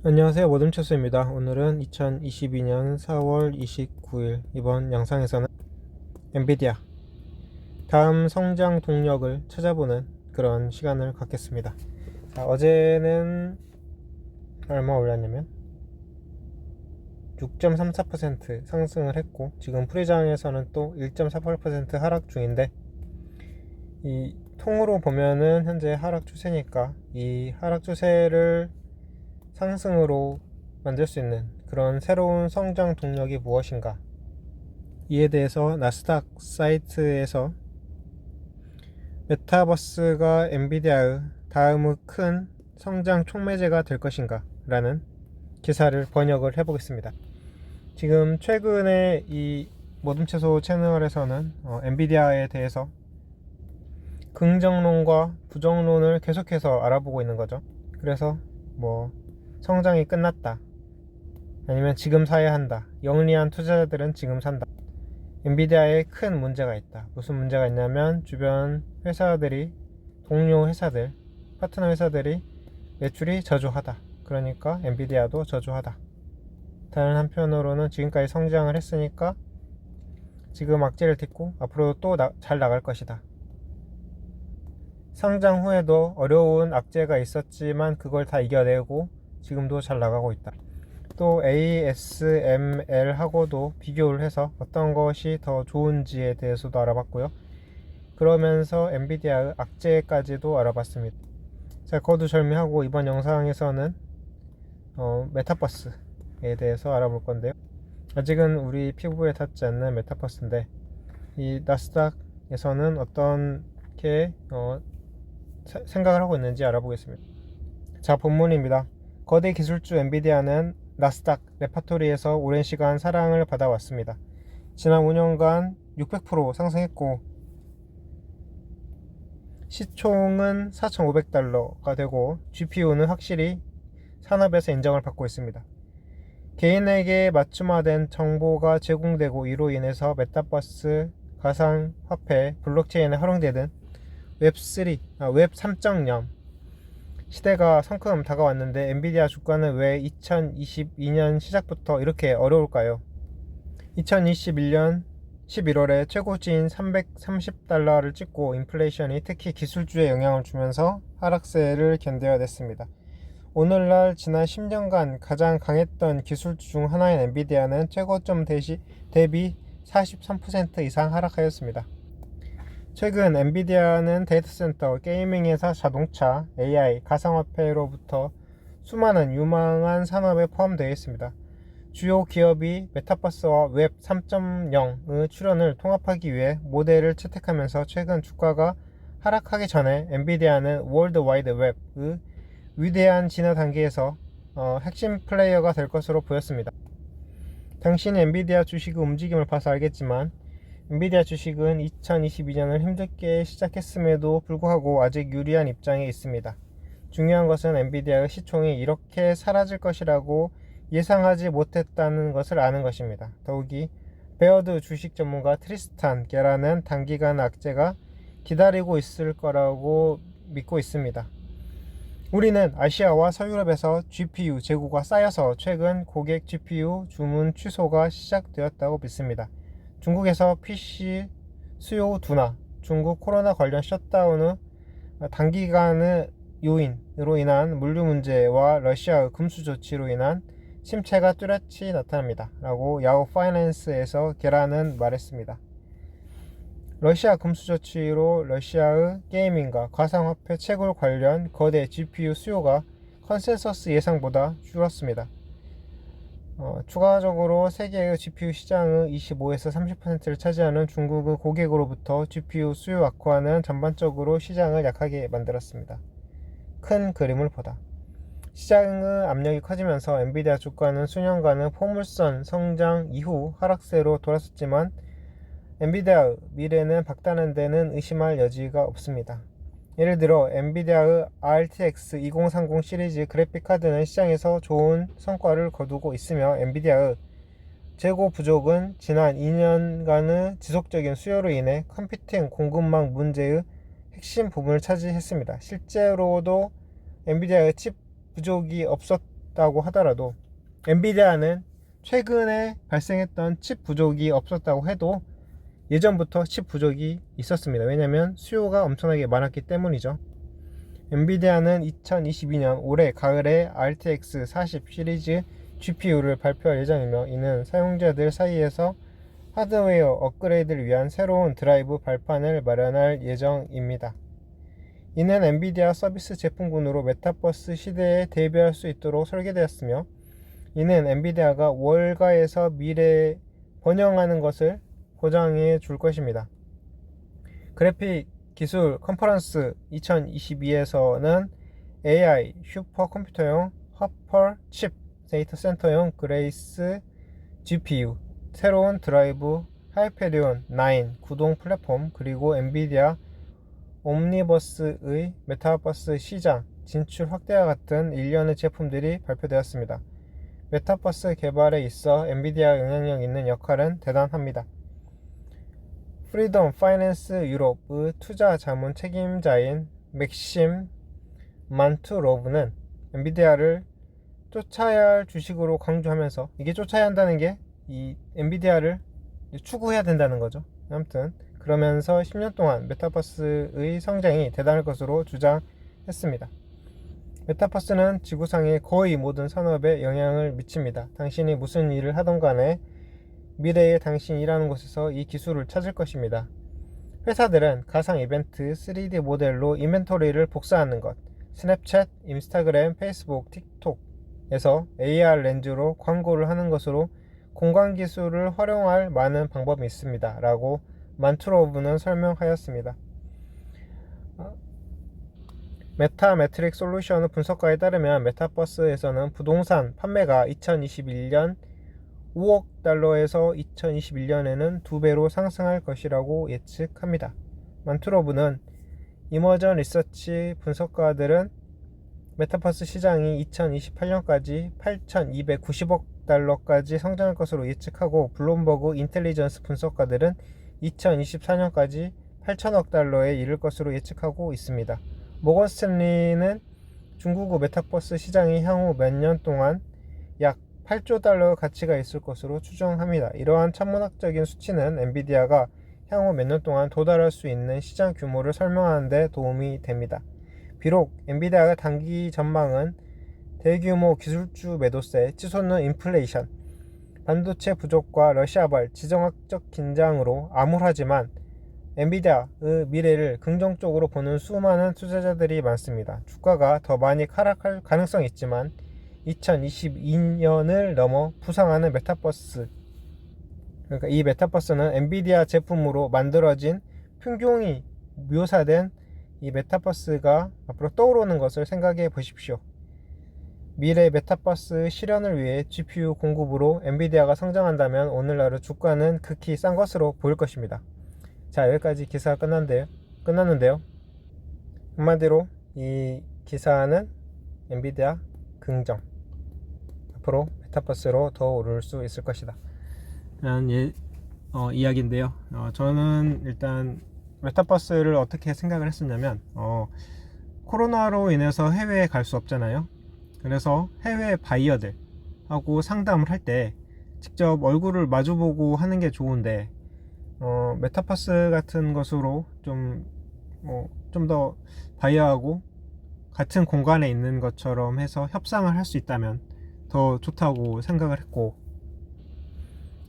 안녕하세요, 모듬체스입니다. 오늘은 2022년 4월 29일 이번 영상에서는 엔비디아 다음 성장 동력을 찾아보는 그런 시간을 갖겠습니다. 자, 어제는 얼마 올랐냐면 6.34% 상승을 했고, 지금 프리장에서는 또 1.48% 하락 중인데, 이 통으로 보면은 현재 하락 추세니까 이 하락 추세를 상승으로 만들 수 있는 그런 새로운 성장 동력이 무엇인가, 이에 대해서 나스닥 사이트에서 메타버스가 엔비디아의 다음의 큰 성장 촉매제가 될 것인가 라는 기사를 번역을 해보겠습니다. 지금 최근에 이 모둠채소 채널에서는 엔비디아에 대해서 긍정론과 부정론을 계속해서 알아보고 있는 거죠. 그래서 성장이 끝났다, 아니면 지금 사야 한다, 영리한 투자자들은 지금 산다, 엔비디아에 큰 문제가 있다. 무슨 문제가 있냐면 주변 회사들이, 동료 회사들, 파트너 회사들이 매출이 저조하다. 그러니까 엔비디아도 저조하다. 다른 한편으로는 지금까지 성장을 했으니까 지금 악재를 딛고 앞으로 또 잘 나갈 것이다. 상장 후에도 어려운 악재가 있었지만 그걸 다 이겨내고 지금도 잘 나가고 있다. 또 ASML하고도 비교를 해서 어떤 것이 더 좋은지에 대해서도 알아봤고요. 그러면서 엔비디아의 악재까지도 알아봤습니다. 자, 거두절미하고 이번 영상에서는 메타버스에 대해서 알아볼 건데요. 아직은 우리 피부에 닿지 않는 메타버스인데, 이 나스닥에서는 어떻게 생각을 하고 있는지 알아보겠습니다. 자, 본문입니다. 거대 기술주 엔비디아는 나스닥 레파토리에서 오랜 시간 사랑을 받아왔습니다. 지난 5년간 600% 상승했고 시총은 4,500달러가 되고 GPU는 확실히 산업에서 인정을 받고 있습니다. 개인에게 맞춤화된 정보가 제공되고 이로 인해서 메타버스, 가상화폐, 블록체인에 활용되는 웹 3.0 시대가 성큼 다가왔는데 엔비디아 주가는 왜 2022년 시작부터 이렇게 어려울까요? 2021년 11월에 최고치인 330달러를 찍고 인플레이션이 특히 기술주에 영향을 주면서 하락세를 견뎌야 됐습니다. 오늘날 지난 10년간 가장 강했던 기술주 중 하나인 엔비디아는 최고점 대비 43% 이상 하락하였습니다. 최근 엔비디아는 데이터센터, 게이밍 회사, 자동차, AI, 가상화폐로부터 수많은 유망한 산업에 포함되어 있습니다. 주요 기업이 메타버스와 웹 3.0의 출현을 통합하기 위해 모델을 채택하면서 최근 주가가 하락하기 전에 엔비디아는 월드 와이드 웹의 위대한 진화 단계에서 핵심 플레이어가 될 것으로 보였습니다. 당신이 엔비디아 주식의 움직임을 봐서 알겠지만 엔비디아 주식은 2022년을 힘들게 시작했음에도 불구하고 아직 유리한 입장에 있습니다. 중요한 것은 엔비디아의 시총이 이렇게 사라질 것이라고 예상하지 못했다는 것을 아는 것입니다. 더욱이 베어드 주식 전문가 트리스탄 게라는 단기간 악재가 기다리고 있을 거라고 믿고 있습니다. 우리는 아시아와 서유럽에서 GPU 재고가 쌓여서 최근 고객 GPU 주문 취소가 시작되었다고 믿습니다. 중국에서 PC 수요 둔화, 중국 코로나 관련 셧다운의 단기간의 요인으로 인한 물류 문제와 러시아의 금수 조치로 인한 침체가 뚜렷이 나타납니다. 라고 야후 파이낸스에서 게라는 말했습니다. 러시아 금수 조치로 러시아의 게이밍과 가상화폐 채굴 관련 거대 GPU 수요가 컨센서스 예상보다 줄었습니다. 추가적으로 세계의 GPU 시장의 25에서 30%를 차지하는 중국의 고객으로부터 GPU 수요 악화는 전반적으로 시장을 약하게 만들었습니다. 큰 그림을 보다 시장의 압력이 커지면서 엔비디아 주가는 수년간의 포물선 성장 이후 하락세로 돌아섰지만 엔비디아의 미래는 박다는 데는 의심할 여지가 없습니다. 예를 들어 엔비디아의 RTX 2030 시리즈 그래픽카드는 시장에서 좋은 성과를 거두고 있으며 엔비디아의 재고 부족은 지난 2년간의 지속적인 수요로 인해 컴퓨팅 공급망 문제의 핵심 부분을 차지했습니다. 실제로도 엔비디아의 칩 부족이 있다고 하더라도 엔비디아는 최근에 발생했던 칩 부족이 없었다고 해도 예전부터 칩 부족이 있었습니다. 왜냐하면 수요가 엄청나게 많았기 때문이죠. 엔비디아는 2022년 올해 가을에 RTX 40 시리즈 GPU를 발표할 예정이며 이는 사용자들 사이에서 하드웨어 업그레이드를 위한 새로운 드라이브 발판을 마련할 예정입니다. 이는 엔비디아 서비스 제품군으로 메타버스 시대에 대비할 수 있도록 설계되었으며 이는 엔비디아가 월가에서 미래에 번영하는 것을 보장해 줄 것입니다. 그래픽 기술 컨퍼런스 2022에서는 AI 슈퍼컴퓨터용 허펄 칩 데이터 센터용 그레이스 GPU, 새로운 드라이브, 하이페리온 9 구동 플랫폼, 그리고 엔비디아 옴니버스의 메타버스 시장 진출 확대와 같은 일련의 제품들이 발표되었습니다. 메타버스 개발에 있어 엔비디아 영향력 있는 역할은 대단합니다. 프리덤 파이낸스 유럽의 투자 자문 책임자인 맥심 만투로브는 엔비디아를 쫓아야 할 주식으로 강조하면서 이게 쫓아야 한다는 게 이 엔비디아를 추구해야 된다는 거죠. 아무튼 그러면서 10년 동안 메타버스의 성장이 대단할 것으로 주장했습니다. 메타버스는 지구상의 거의 모든 산업에 영향을 미칩니다. 당신이 무슨 일을 하던 간에 미래의 당신이 일하는 곳에서 이 기술을 찾을 것입니다. 회사들은 가상 이벤트 3D 모델로 인벤토리를 복사하는 것, 스냅챗, 인스타그램, 페이스북, 틱톡에서 AR 렌즈로 광고를 하는 것으로 공간 기술을 활용할 많은 방법이 있습니다. 라고 만투로브는 설명하였습니다. 메타매트릭 솔루션 분석가에 따르면 메타버스에서는 부동산 판매가 2021년 5억 달러에서 2021년에는 2배로 상승할 것이라고 예측합니다. 만투로브는 이머전 리서치 분석가들은 메타버스 시장이 2028년까지 8,290억 달러까지 성장할 것으로 예측하고 블룸버그 인텔리전스 분석가들은 2024년까지 8천억 달러에 이를 것으로 예측하고 있습니다. 모건 스탠리는 중국의 메타버스 시장이 향후 몇 년 동안 약 8조 달러 가치가 있을 것으로 추정합니다. 이러한 천문학적인 수치는 엔비디아가 향후 몇 년 동안 도달할 수 있는 시장 규모를 설명하는 데 도움이 됩니다. 비록 엔비디아가 단기 전망은 대규모 기술주 매도세, 치솟는 인플레이션, 반도체 부족과 러시아발 지정학적 긴장으로 암울하지만 엔비디아의 미래를 긍정적으로 보는 수많은 투자자들이 많습니다. 주가가 더 많이 하락할 가능성이 있지만 2022년을 넘어 부상하는 메타버스, 그러니까 이 메타버스는 엔비디아 제품으로 만들어진 풍경이 묘사된 이 메타버스가 앞으로 떠오르는 것을 생각해 보십시오. 미래 메타버스 실현을 위해 GPU 공급으로 엔비디아가 성장한다면 오늘날의 주가는 극히 싼 것으로 보일 것입니다. 자, 여기까지 기사가 끝났는데요. 한마디로 이 기사는 엔비디아 긍정, 앞으로 메타버스로 더 오를 수 있을 것이다 라는 이야기인데요. 저는 일단 메타버스를 어떻게 생각을 했었냐면 코로나로 인해서 해외에 갈 수 없잖아요. 그래서 해외 바이어들하고 상담을 할 때 직접 얼굴을 마주보고 하는 게 좋은데 메타버스 같은 것으로 좀 더 바이어하고 같은 공간에 있는 것처럼 해서 협상을 할 수 있다면 더 좋다고 생각을 했고,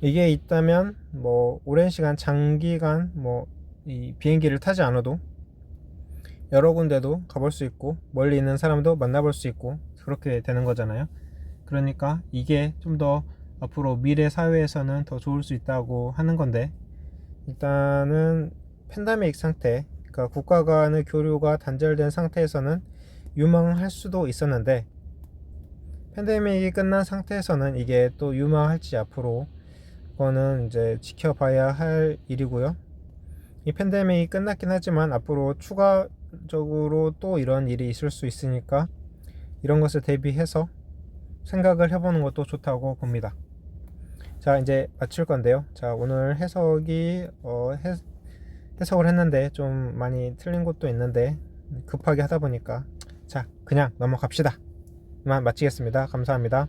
이게 있다면 오랜 시간 장기간 이 비행기를 타지 않아도 여러 군데도 가볼 수 있고 멀리 있는 사람도 만나볼 수 있고 그렇게 되는 거잖아요. 그러니까 이게 좀 더 앞으로 미래 사회에서는 더 좋을 수 있다고 하는 건데, 일단은 팬데믹 상태, 그러니까 국가 간의 교류가 단절된 상태에서는 유망할 수도 있었는데, 팬데믹이 끝난 상태에서는 이게 또 유망할지 앞으로 그거는 이제 지켜봐야 할 일이고요. 이 팬데믹이 끝났긴 하지만 앞으로 추가적으로 또 이런 일이 있을 수 있으니까 이런 것을 대비해서 생각을 해보는 것도 좋다고 봅니다. 자, 이제 마칠 건데요. 자, 오늘 해석을 했는데 좀 많이 틀린 것도 있는데 급하게 하다 보니까 자, 그냥 넘어갑시다. 이만 마치겠습니다. 감사합니다.